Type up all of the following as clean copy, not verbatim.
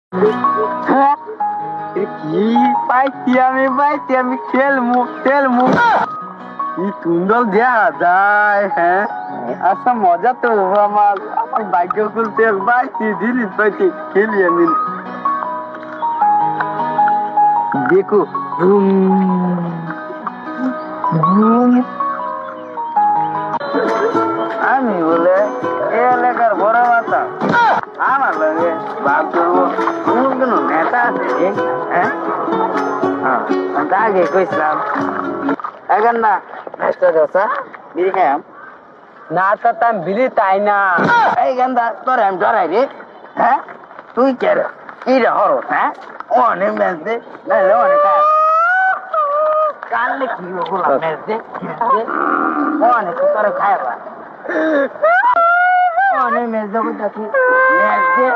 কি পাইছি আমি খেলমু কি সুন্দর দেখা যায়। হ্যাঁ, আচ্ছা মজা তো আমার ভাগ্য খুলতে পাইছি, জিনিস পাইছি, খেলি আমি। দেখো আমি বলে এ এলাকার বড় মাথা আমার লাগে বাপ করবো কোনো নেতা আছে? হ্যাঁ, আগে কইছিলাম এখন না বিড়ি খাইম না, তো আমি বিড়ি তাই না। এই গান্দা তোর আমি ডরাই রে। হ্যাঁ, তুই কে রে? কি রে হর? হ্যাঁ, অনেক ম্যাচ দে, নাহলে অনেক কানলে কি হলো ম্যাচ দে, অনেক তোর খাইবা অনেক ম্যাচ দেবো দেখি ম্যাচ দে,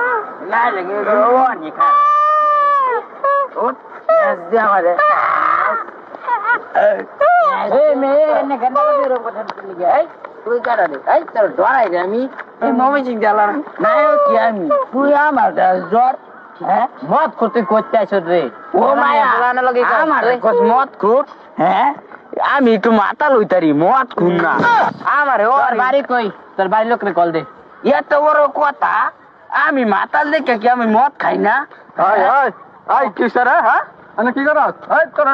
নাহলে অনেক খাই ম্যাচ দে আমাদের। তুই কাটা দে, তোর ডরাই রে আমি মমিন জ্বালা নায়ক কি আমি, তুই আমার জ্বর। হ্যাঁ, মদ করতে করতে আসো রে। ও মায়া আমার মদ খুব। হ্যাঁ, আমি একটু মাথা লইতারি, মদ খুব না আমার। ওর বাড়ি কই? তোর বাড়ির লোকরে কল দে। এত বড় কথা, আমি মাতাল দেখে কি আমি মদ খাই না? কি স্যার? হ্যাঁ, কি কর তোর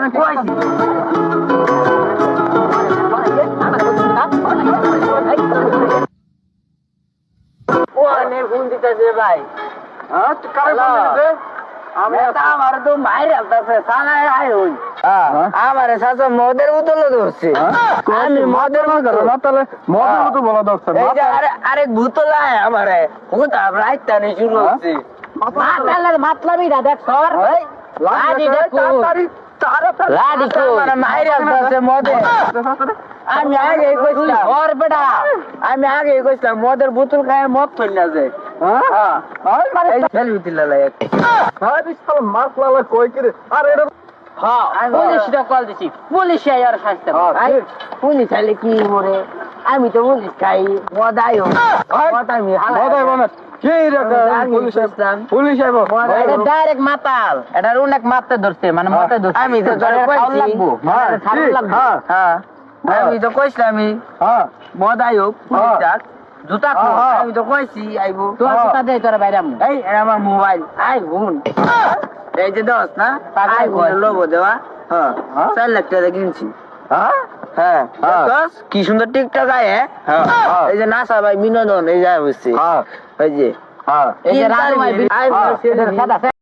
ভাই? আমার তো মায়ের আমার সাথে মদের বোতল ধরছে। আমি মদের বোতল বলা ধরছে, আরেক বোতল আমার রাইতানি শুরু হচ্ছে। মাতলামি না দেখ সর আমি আগে কইছিলাম মদের বোতল খায় মদ থই না যায়। পুলিশ আইলে কি মরে? আমি তো পুলিশ খাই মদাই ডাইরেক্ট মাতাল, এটা অনেক মারতে ধরছে, মানে মতে ধরছে। আমি তো আমি তো কইছিলাম মদ আইব জুতা, আমি তো কইছি আইব। তোর জুতা দে, তোর বাইরে এই আমার মোবাইল আই হুন এই যে দোস না আই লোবো দেওয়া 4 লাখ টাকা কিনছি। হ্যাঁ, কি সুন্দর টিকটক আয়। এই যে নাসা ভাই বিনোদন এই যায় বুঝছি। এই যে